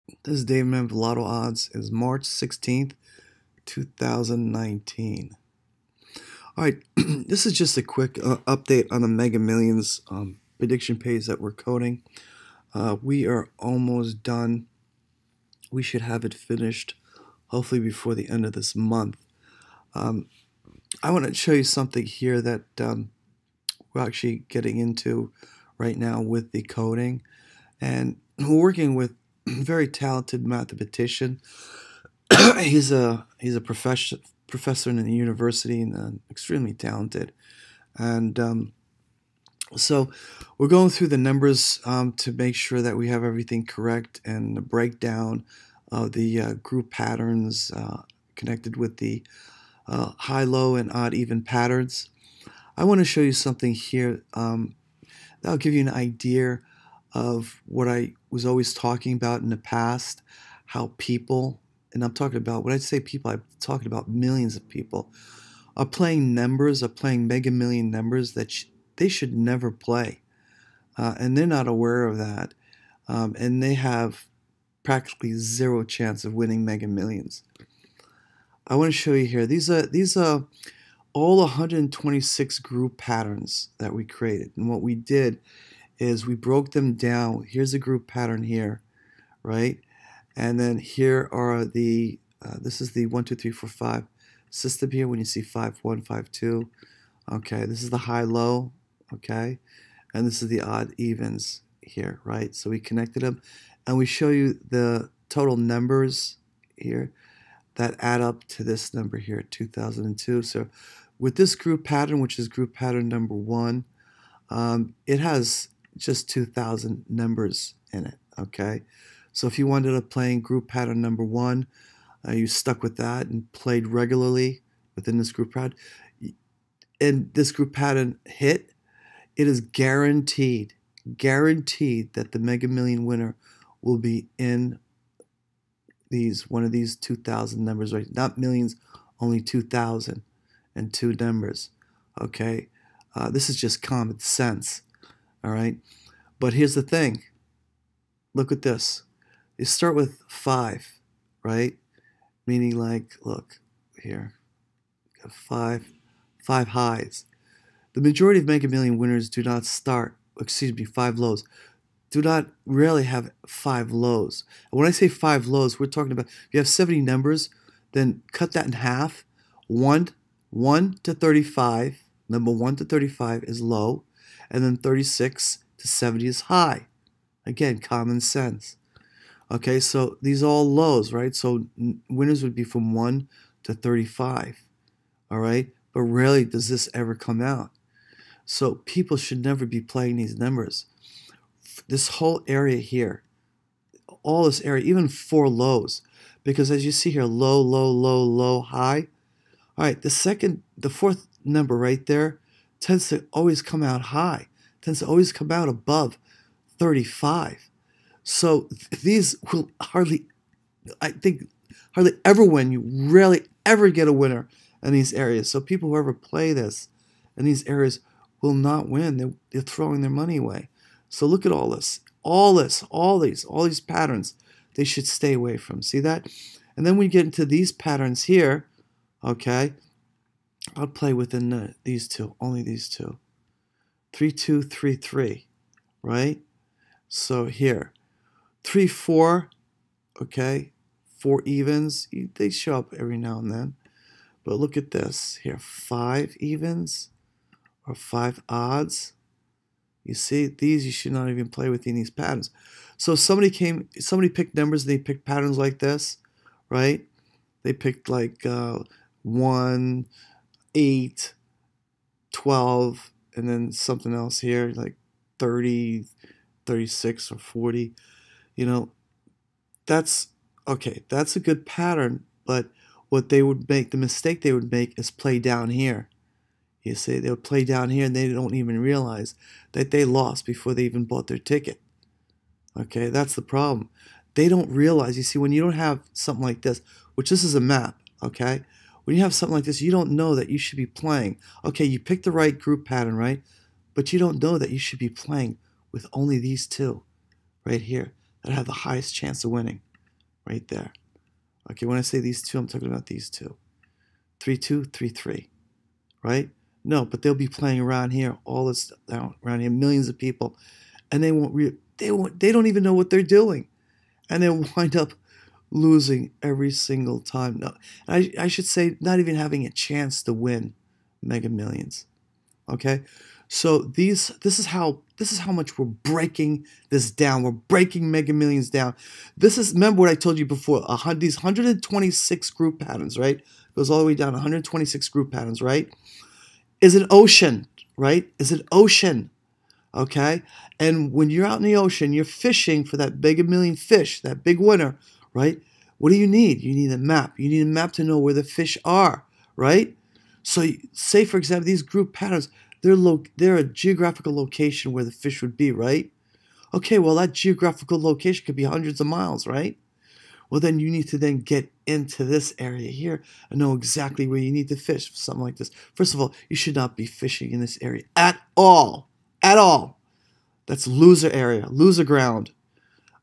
This is Dave Mem of Lottodds. It's March 16th, 2019. All right, this is just a quick update on the Megamillions prediction page that we're coding. We are almost done. We should have it finished hopefully before the end of this month. I want to show you something here that we're actually getting into right now with the coding. And we're working with a very talented mathematician. he's a professor in the university and extremely talented. And so we're going through the numbers to make sure that we have everything correct, and the breakdown of the group patterns connected with the high, low, and odd, even patterns. I want to show you something here that'll give you an idea of what I was always talking about in the past, how people, and I'm talking about, when I say people, I'm talking about millions of people, are playing numbers, are playing Mega Million numbers that they should never play. And they're not aware of that. And they have practically zero chance of winning Mega Millions. I want to show you here. These are all 126 group patterns that we created. And what we did is we broke them down. Here's a group pattern here, right? And then here are the, this is the 1, 2, 3, 4, 5 system here when you see 5, 1, 5, 2. Okay, this is the high, low, okay? And this is the odd evens here, right? So we connected them, and we show you the total numbers here that add up to this number here, 2002. So with this group pattern, which is group pattern number 1, it has just 2,000 numbers in it, okay? So if you wanted to play group pattern number 1, you stuck with that and played regularly within this group pattern, and this group pattern hit, it is guaranteed that the Mega Million winner will be in one of these 2,000 numbers, right? Not millions, only 2,002 numbers, okay? This is just common sense, all right? But here's the thing. Look at this. You start with 5, right? Meaning, like, look here, you got 5 highs. The majority of Mega Million winners do not start, 5 lows, do not really have 5 lows. And when I say 5 lows, we're talking about, if you have 70 numbers, then cut that in half. 1 to 35, number 1 to 35 is low, and then 36 to 70 is high. Again, common sense. Okay, so these are all lows, right? So winners would be from 1 to 35, all right? But rarely does this ever come out. So people should never be playing these numbers. This whole area here, all this area, even 4 lows, because as you see here, low, low, low, low, high. All right, the fourth number right there tends to always come out high, tends to always come out above 35. So these will hardly ever win. You rarely ever get a winner in these areas. So people who ever play this in these areas will not win. They're throwing their money away. So look at all this, all these patterns. They should stay away from. See that? And then we get into these patterns here. Okay, I'll play within these two, only these two. 3, 2, 3, 3, right? So here, 3, 4, okay, 4 evens. They show up every now and then. But look at this here, 5 evens or 5 odds. You see, these you should not even play within these patterns. So somebody picked numbers, and they picked patterns like this, right? They picked like 1, 8, 12, and then something else here, like 30, 36, or 40. You know, that's okay, that's a good pattern, but what they would make, the mistake they would make is play down here. You see, they'll play down here and they don't even realize that they lost before they even bought their ticket. Okay, that's the problem. They don't realize, you see, when you don't have something like this, which this is a map, okay? When you have something like this, you don't know that you should be playing. Okay, you picked the right group pattern, right? But you don't know that you should be playing with only these two right here that have the highest chance of winning. right there. Okay, when I say these two, I'm talking about these two. 3, 2, 3, 3, right? No, but they'll be playing around here, all this around here, millions of people, and they don't even know what they're doing, and they'll wind up losing every single time. No, I should say not even having a chance to win Mega Millions. Okay, so this is how much we're breaking this down. We're breaking Mega Millions down. Remember what I told you before. These 126 group patterns, right? Goes all the way down. 126 group patterns, right? Is an ocean, right? Is an ocean. Okay, and when you're out in the ocean, you're fishing for that Mega Million fish, that big winner, right? What do you need? You need a map. You need a map to know where the fish are, right? So say, for example, these group patterns, they're a geographical location where the fish would be, right? Okay, well, that geographical location could be hundreds of miles, right? Well, then you need to then get into this area here and know exactly where you need to fish for something like this. First of all, you should not be fishing in this area at all. At all. That's loser area, loser ground.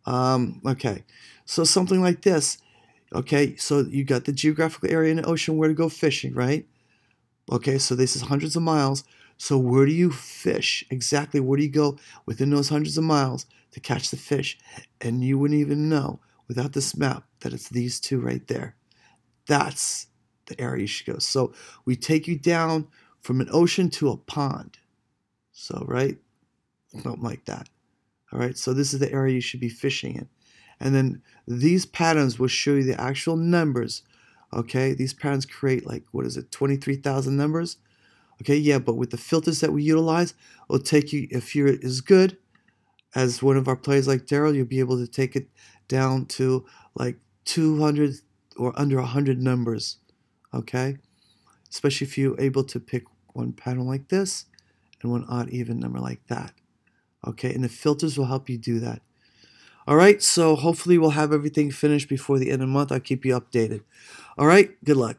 Okay, so something like this. Okay, so you got the geographical area in the ocean where to go fishing, right? Okay, so this is hundreds of miles. So where do you fish? Exactly where do you go within those hundreds of miles to catch the fish? And you wouldn't even know without this map that it's these two right there. That's the area you should go. So we take you down from an ocean to a pond. So, right? Something like that. All right, so this is the area you should be fishing in. And then these patterns will show you the actual numbers. Okay, these patterns create like, what is it, 23,000 numbers? Okay, yeah, but with the filters that we utilize, it'll take you, if you're as good as one of our players like Daryl, you'll be able to take it down to like 200 or under 100 numbers. Okay, especially if you're able to pick one pattern like this and one odd even number like that. Okay, and the filters will help you do that. All right, so hopefully we'll have everything finished before the end of the month. I'll keep you updated. All right, good luck.